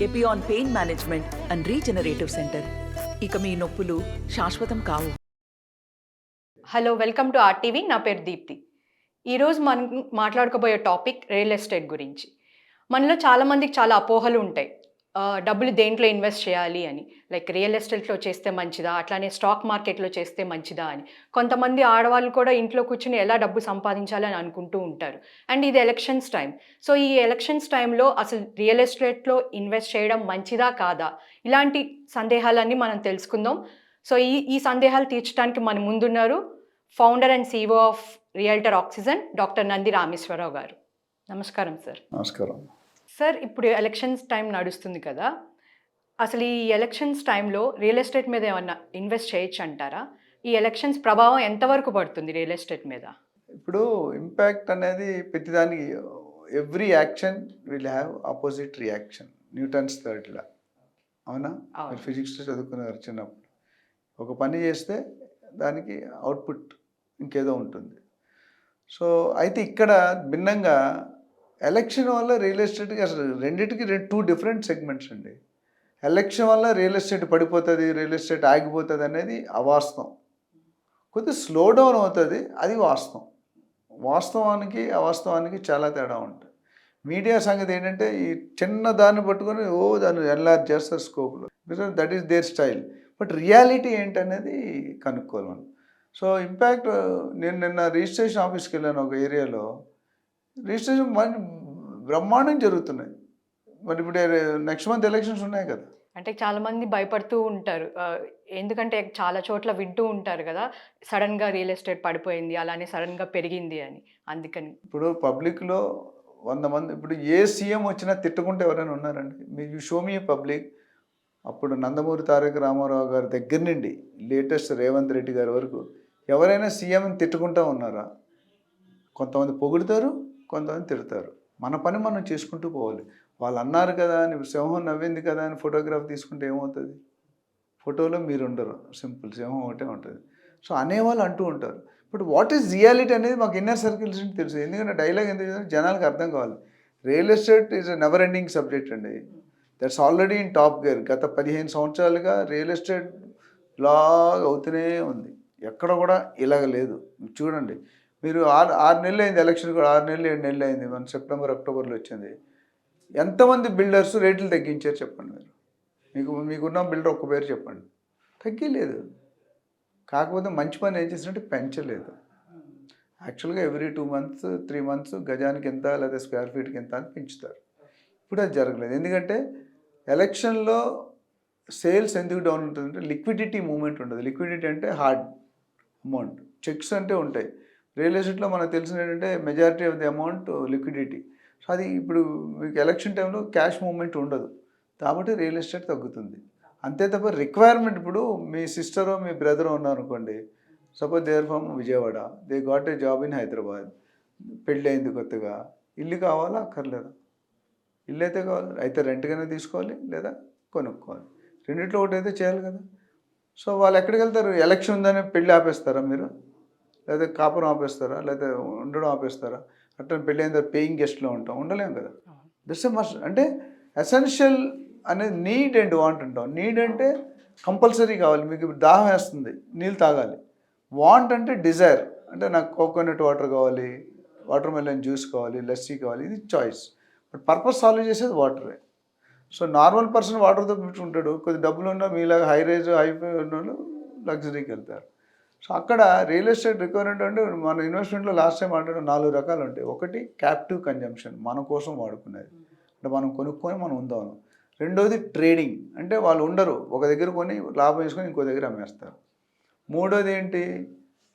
Epione pain management and regenerative centre. ఇక మీ నొప్పులు శాశ్వతం కావు. Hello, welcome to RTV. నా పేరు దీప్తి. ఈరోజు మనం మాట్లాడుకోబోయే టాపిక్ రియల్ ఎస్టేట్ గురించి. మనలో చాలామందికి చాలా అపోహలు ఉంటాయి. డబ్బులు దేంట్లో ఇన్వెస్ట్ చేయాలి అని. లైక్ రియల్ ఎస్టేట్లో చేస్తే మంచిదా, అట్లానే స్టాక్ మార్కెట్లో చేస్తే మంచిదా అని. కొంతమంది ఆడవాళ్ళు కూడా ఇంట్లో కూర్చుని ఎలా డబ్బు సంపాదించాలని అనుకుంటూ ఉంటారు. అండ్ ఇది ఎలక్షన్స్ టైం. సో ఈ ఎలక్షన్స్ టైంలో అసలు రియల్ ఎస్టేట్లో ఇన్వెస్ట్ చేయడం మంచిదా కాదా, ఇలాంటి సందేహాలన్నీ మనం తెలుసుకుందాం. సో ఈ సందేహాలు తీర్చడానికి మన ముందున్నారు founder and CEO of realtor oxygen doctor Nandi Rameshwara Rao garu. నమస్కారం సార్. నమస్కారం సార్, ఇప్పుడు ఎలక్షన్స్ టైం నడుస్తుంది కదా, అసలు ఈ ఎలక్షన్స్ టైంలో రియల్ ఎస్టేట్ మీద ఏమన్నా ఇన్వెస్ట్ చేయొచ్చు అంటారా? ఈ ఎలక్షన్స్ ప్రభావం ఎంతవరకు పడుతుంది రియల్ ఎస్టేట్ మీద? ఇప్పుడు ఇంపాక్ట్ అనేది ప్రతిదానికి every action will have opposite reaction. Newton's third law, అవునా? మీరు ఫిజిక్స్లో చదువుకున్నారు చిన్నప్పుడు. ఒక పని చేస్తే దానికి అవుట్పుట్ ఇంకేదో ఉంటుంది. సో అయితే ఇక్కడ భిన్నంగా ఎలక్షన్ వల్ల రియల్ ఎస్టేట్కి అసలు రెండింటికి టూ డిఫరెంట్ సెగ్మెంట్స్ అండి. ఎలక్షన్ వల్ల రియల్ ఎస్టేట్ పడిపోతుంది, రియల్ ఎస్టేట్ ఆగిపోతుంది అనేది అవాస్తవం. కొద్దిగా స్లో డౌన్ అవుతుంది, అది వాస్తవం. వాస్తవానికి అవాస్తవానికి చాలా తేడా ఉంటుంది. మీడియా సంగతి ఏంటంటే ఈ చిన్న దాన్ని పట్టుకొని దాన్ని ఎన్లార్జ్ చేస్తారు స్కోప్లో, because that is their style. But reality ఏంటనేది కనుక్కోవాలి మనం. సో ఇంపాక్ట్, నేను నిన్న రిజిస్ట్రేషన్ ఆఫీస్కి వెళ్ళాను ఒక ఏరియాలో. రిజిస్ట్రేషన్ బ్రహ్మాండం జరుగుతున్నాయి. మరి ఇప్పుడు నెక్స్ట్ మంత్ ఎలక్షన్స్ ఉన్నాయి కదా. అంటే చాలామంది భయపడుతూ ఉంటారు. ఎందుకంటే చాలా చోట్ల వింటూ ఉంటారు కదా, సడన్గా రియల్ ఎస్టేట్ పడిపోయింది, అలానే సడన్గా పెరిగింది అని. అందుకని ఇప్పుడు పబ్లిక్లో 100 మంది, ఇప్పుడు ఏ సీఎం వచ్చినా తిట్టుకుంటే ఎవరైనా ఉన్నారండి? మీకు షో మీ పబ్లిక్. అప్పుడు నందమూరి తారక రామారావు గారి దగ్గర నుండి లేటెస్ట్ రేవంత్ రెడ్డి గారి వరకు ఎవరైనా సీఎంని తిట్టుకుంటూ ఉన్నారా? కొంతమంది పొగుడుతారు, కొంతమంది తిడతారు. మన పని మనం చేసుకుంటూ పోవాలి. వాళ్ళు అన్నారు కదా అని, సింహం నవ్వింది కదా అని ఫోటోగ్రాఫ్ తీసుకుంటే ఏమవుతుంది? ఫోటోలో మీరు ఉండరు, సింపుల్ సింహం ఒకటే ఉంటుంది. సో అనేవాళ్ళు అంటూ ఉంటారు. బట్ వాట్ ఈజ్ రియాలిటీ అనేది మాకు ఇన్నర్ సర్కిల్స్ నుంచి తెలుసు. ఎందుకంటే డైలాగ్ ఎందుకు జనాలకు అర్థం కావాలి. Real estate is a never ending subject అండి. That's already in top gear. గత 15 సంవత్సరాలుగా రియల్ ఎస్టేట్ లాగ్ అవుతూనే ఉంది. ఎక్కడ కూడా ఇలాగ లేదు. చూడండి, మీరు 6 నెలలు అయింది ఎలక్షన్ కూడా, 6 నెలలు 7 నెలలు అయింది. మన సెప్టెంబర్ అక్టోబర్లో వచ్చింది. ఎంతమంది బిల్డర్స్ రేట్లు తగ్గించారు చెప్పండి మీరు. మీకున్న బిల్డర్ ఒక్క పేరు చెప్పండి. తగ్గలేదు. కాకపోతే మంచి పని ఏం చేసినట్టు పెంచలేదు. యాక్చువల్గా ఎవ్రీ 2 మంత్స్ 3 మంత్స్ గజానికి ఎంత లేదా స్క్వేర్ ఫీట్కి ఎంత అని పెంచుతారు. ఇప్పుడు అది జరగలేదు. ఎందుకంటే ఎలక్షన్లో సేల్స్ ఎందుకు డౌన్ ఉంటుందంటే లిక్విడిటీ మూమెంట్ ఉండదు. లిక్విడిటీ అంటే హార్డ్ అమౌంట్, చెక్స్ అంటే ఉంటాయి. రియల్ ఎస్టేట్లో మనకు తెలిసిన ఏంటంటే majority of the amount liquidity. So అది ఇప్పుడు మీకు ఎలక్షన్ టైంలో క్యాష్ మూమెంట్ ఉండదు, కాబట్టి రియల్ ఎస్టేట్ తగ్గుతుంది. అంతే తప్ప రిక్వైర్మెంట్, ఇప్పుడు మీ సిస్టరో మీ బ్రదరో ఉన్నారనుకోండి, suppose they're from Vijayawada, they got a job in Hyderabad, పెళ్ళి అయింది కొత్తగా, ఇల్లు కావాలా అక్కర్లేదా? ఇల్లు అయితే కావాలి, అయితే రెంట్గానే తీసుకోవాలి లేదా కొనుక్కోవాలి. రెండిట్లో ఒకటి అయితే చేయాలి కదా. సో వాళ్ళు ఎక్కడికి వెళ్తారు? ఎలక్షన్ ఉందని పెళ్ళి ఆపేస్తారా మీరు? లేదా కాపురం ఆపేస్తారా? లేదా ఉండడం ఆపేస్తారా? అట్లా పెళ్ళి అయిన తర్వాత పేయింగ్ గెస్ట్లో ఉంటాం, ఉండలేము కదా. దిస్ మస్ట్ అంటే ఎసెన్షియల్ అనేది నీడ్ అండ్ వాంట్ అంటాం. నీడ్ అంటే కంపల్సరీ కావాలి, మీకు దాహం వేస్తుంది నీళ్ళు తాగాలి. వాంట్ అంటే డిజైర్, అంటే నాకు కోకోనట్ వాటర్ కావాలి, వాటర్ మెలన్ జ్యూస్ కావాలి, లస్సీ కావాలి, ఇది చాయిస్. బట్ పర్పస్ సాల్వ్ చేసేది వాటరే. సో నార్మల్ పర్సన్ వాటర్తో పెట్టుకుంటాడు. కొద్ది డబ్బులు ఉన్న మీలాగా హై రేజ్ హైఫై ఉన్న వాళ్ళు లగ్జరీకి వెళ్తారు. సో అక్కడ రియల్ ఎస్టేట్ రిక్వైర్మెంట్ అంటే మన ఇన్వెస్ట్మెంట్లో లాస్ట్ టైం అంటే 4 రకాలు ఉంటాయి. ఒకటి క్యాప్టివ్ కన్జంప్షన్, మన కోసం వాడుకునేది, అంటే మనం కొనుక్కొని మనం ఉందాము. రెండోది ట్రేడింగ్, అంటే వాళ్ళు ఉండరు, ఒక దగ్గర కొని లాభం వేసుకొని ఇంకో దగ్గర అమ్మేస్తారు. మూడోది ఏంటి?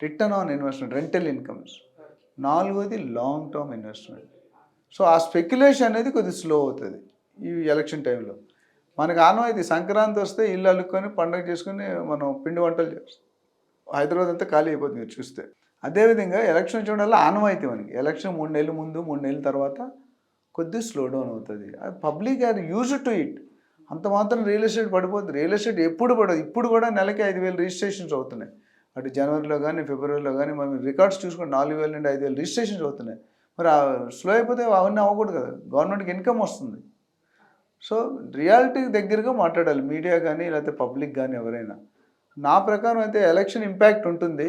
Return on investment, rental incomes. నాలుగోది లాంగ్ టర్మ్ ఇన్వెస్ట్మెంట్. సో ఆ స్పెక్యులేషన్ అనేది కొద్దిగా స్లో అవుతుంది ఈ ఎలక్షన్ టైంలో. మనకు ఆనవాయితీ సంక్రాంతి వస్తే ఇల్లు అల్లుకొని పండగ చేసుకుని మనం పిండి వంటలు చేస్తాం. హైదరాబాద్ అంతా ఖాళీ అయిపోతుంది మీరు చూస్తే. అదేవిధంగా ఎలక్షన్ వచ్చే వల్ల ఆనవాయితీ మనకి ఎలక్షన్ 3 నెలల ముందు 3 నెలల తర్వాత కొద్దిగా స్లో డౌన్ అవుతుంది. Public are used to it. అంత మాత్రం రియల్ ఎస్టేట్ పడిపోతుంది. రియల్ ఎస్టేట్ ఎప్పుడు పడదు. ఇప్పుడు కూడా నెలకి 5,000 రిజిస్ట్రేషన్స్ అవుతున్నాయి. అటు జనవరిలో కానీ ఫిబ్రవరిలో కానీ మనం రికార్డ్స్ చూసుకుంటే 4,000 నుండి 5,000 రిజిస్ట్రేషన్స్ అవుతున్నాయి. మరి స్లో అయిపోతే అవన్నీ అవ్వకూడదు కదా. గవర్నమెంట్కి ఇన్కమ్ వస్తుంది. సో రియాలిటీకి దగ్గరగా మాట్లాడాలి మీడియా కానీ లేకపోతే పబ్లిక్ కానీ ఎవరైనా. నా ప్రకారం అయితే ఎలక్షన్ ఇంపాక్ట్ ఉంటుంది,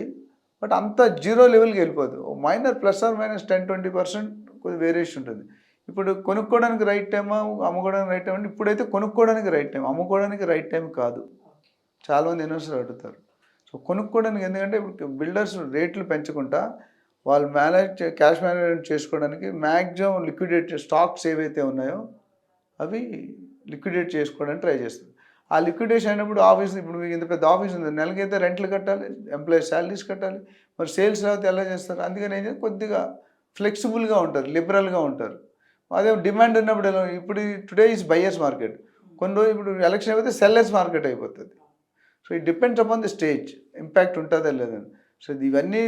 బట్ అంత జీరో లెవెల్కి వెళ్ళిపోదు. మైనర్ ప్లస్ ఆర్ మైనస్ 10-20% కొద్దిగా వేరియేషన్ ఉంటుంది. ఇప్పుడు కొనుక్కోవడానికి రైట్ టైమా, అమ్ముకోవడానికి రైట్ టైం అంటే ఇప్పుడైతే కొనుక్కోవడానికి రైట్ టైం, అమ్ముకోవడానికి రైట్ టైం కాదు. చాలామంది ఇన్వెస్టర్లు అడుగుతారు. సో కొనుక్కోవడానికి, ఎందుకంటే ఇప్పుడు బిల్డర్స్ రేట్లు పెంచకుండా వాళ్ళు క్యాష్ మేనేజ్మెంట్ చేసుకోవడానికి మ్యాక్సిమం లిక్విడేట్ స్టాక్స్ ఏవైతే ఉన్నాయో అవి లిక్విడేట్ చేసుకోవడానికి ట్రై చేస్తారు. ఆ లిక్విడేషన్ అయినప్పుడు ఆఫీస్, ఇప్పుడు మీకు ఇంత పెద్ద ఆఫీస్ ఉంది, నెలకైతే రెంట్లు కట్టాలి, ఎంప్లాయీస్ శాలరీస్ కట్టాలి, మరి సేల్స్ లేకపోతే ఎలా చేస్తారు? అందుకని ఏం చేస్తారు, కొద్దిగా ఫ్లెక్సిబుల్గా ఉంటారు, లిబరల్గా ఉంటారు. అదే డిమాండ్ ఉన్నప్పుడు ఇప్పుడు టుడే ఈజ్ బయర్స్ మార్కెట్, కొన్ని రోజులు ఇప్పుడు ఎలక్షన్ అయిపోతే సెల్లర్స్ మార్కెట్ అయిపోతుంది. So it depends upon the stage, impact ఉంటుందా లేదని. సో ఇవన్నీ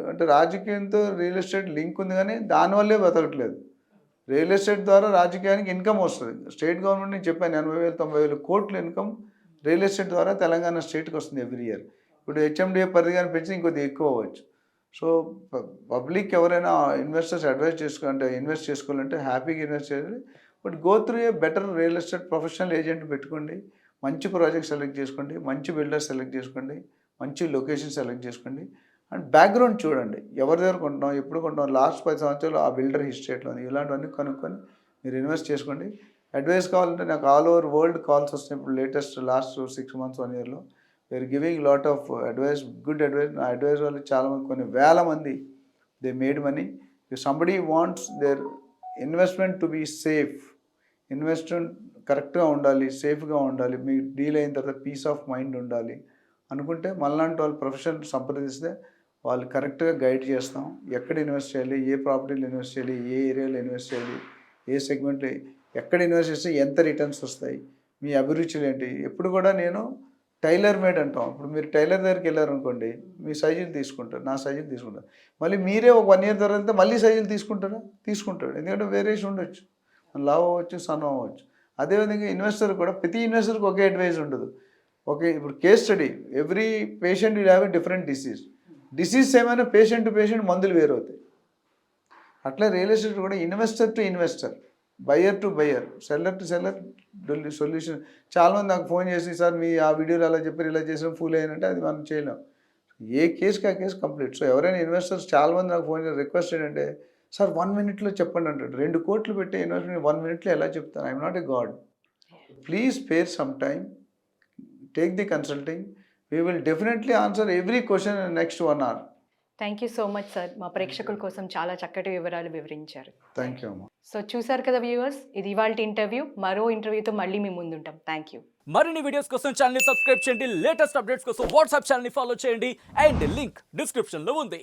అంటే రాజకీయంతో రియల్ ఎస్టేట్ లింక్ ఉంది, కానీ దానివల్లే బతకట్లేదు. రియల్ ఎస్టేట్ ద్వారా రాజకీయానికి ఇన్కమ్ వస్తుంది. స్టేట్ గవర్నమెంట్ నుంచి చెప్పాను 80,000-90,000 కోట్ల ఇన్కమ్ రియల్ ఎస్టేట్ ద్వారా తెలంగాణ స్టేట్కి వస్తుంది ఎవ్రీ ఇయర్. ఇప్పుడు హెచ్ఎండిఏ పరిధి కానీ పెంచి ఇంకొద్దిగా ఎక్కువ అవ్వచ్చు. సో పబ్లిక్ ఎవరైనా ఇన్వెస్టర్స్ ఇన్వెస్ట్ చేసుకోవాలంటే హ్యాపీగా ఇన్వెస్ట్ చేయాలి. But go through a better real estate professional agent పెట్టుకోండి, మంచి ప్రాజెక్ట్ సెలెక్ట్ చేసుకోండి, మంచి బిల్డర్ సెలెక్ట్ చేసుకోండి, మంచి లొకేషన్ సెలెక్ట్ చేసుకోండి. అండ్ బ్యాక్గ్రౌండ్ చూడండి, ఎవరి దగ్గర కొంటున్నాం, ఎప్పుడు కొంటున్నాం, లాస్ట్ 10 సంవత్సరాలు ఆ బిల్డర్ హిస్టరీ ఎట్లా ఉంది, ఇలాంటివన్నీ కనుక్కొని మీరు ఇన్వెస్ట్ చేసుకోండి. అడ్వైస్ కావాలంటే నాకు ఆల్ ఓవర్ వరల్డ్ కాల్స్ వస్తున్నాయి. ఇప్పుడు లేటెస్ట్ లాస్ట్ 6 months 1 yearలో we're giving lot of advice, good advice. నా అడ్వైస్ వాళ్ళు చాలామంది, కొన్ని వేల మంది they made money. If somebody wants their investment to be safe, investment కరెక్ట్గా ఉండాలి, సేఫ్గా ఉండాలి, మీ డీల్ అయిన తర్వాత పీస్ ఆఫ్ మైండ్ ఉండాలి అనుకుంటే మనలాంటి వాళ్ళు ప్రొఫెషన్ సంప్రదిస్తే వాళ్ళు కరెక్ట్గా గైడ్ చేస్తాం. ఎక్కడ ఇన్వెస్ట్ చేయాలి, ఏ ప్రాపర్టీలో ఇన్వెస్ట్ చేయాలి, ఏ ఏరియాలో ఇన్వెస్ట్ చేయాలి, ఏ సెగ్మెంట్లో ఎక్కడ ఇన్వెస్ట్ చేస్తే ఎంత రిటర్న్స్ వస్తాయి, మీ అభిరుచులు ఏంటి. ఎప్పుడు కూడా నేను టైలర్ మేడ్ అంటాం. ఇప్పుడు మీరు టైలర్ దగ్గరికి వెళ్ళారనుకోండి, మీ సైజులు తీసుకుంటారు, నా సైజులు తీసుకుంటారు. మళ్ళీ మీరే ఒక 1 year తర్వాత మళ్ళీ సైజులు తీసుకుంటాడు. ఎందుకంటే వేరియేషన్ ఉండొచ్చు, లావ్ అవ్వచ్చు, సన్నం అవ్వచ్చు. అదేవిధంగా ఇన్వెస్టర్ కూడా, ప్రతి ఇన్వెస్టర్కి ఒకే అడ్వైజ్ ఉండదు. ఓకే, ఇప్పుడు case study, every patient will have a different disease ఏమైనా పేషెంట్ టు పేషెంట్ మందులు వేరవుతాయి. అట్లా రియల్ ఎస్టేట్ కూడా investor to investor, buyer to buyer, seller to seller solution. చాలామంది నాకు ఫోన్ చేసి, సార్ మీ ఆ వీడియోలో అలా చెప్పారు, ఇలా చేసిన ఫూల్ అయ్యానంటే అది మనం చేయలేం. ఏ కేసుకి ఆ కేసు కంప్లీట్. సో ఎవరైనా ఇన్వెస్టర్స్ చాలామంది నాకు ఫోన్ చేసి రిక్వెస్ట్ ఏంటంటే, సార్ 1 minute చెప్పండి అంటాడు. 2 కోట్లు పెట్టే ఇన్వెస్ట్మెంట్ 1 minute ఎలా చెప్తాను? I'm not a God. Please spare some time, take the consulting. We will definitely answer every question in the next 1 hour. Thank you so much sir, మా ప్రేక్షకుల కోసం చాలా చక్కటి వివరాలు వివరించారు. Thank you, Amma. సో చూసారు కదా వ్యూవర్స్, ఇది ఇవాల్టి ఇంటర్వ్యూ. మరో ఇంటర్వ్యూతో మళ్ళీ మీ ముందుంటాం. Thank you. మరిన్ని వీడియోస్ కోసం ఛానల్ ని సబ్స్క్రైబ్ చేయండి, లేటెస్ట్ అప్డేట్స్ కోసం వాట్సాప్ ఛానల్ ని ఫాలో చేయండి, అండ్ లింక్ డిస్క్రిప్షన్ లో ఉంది.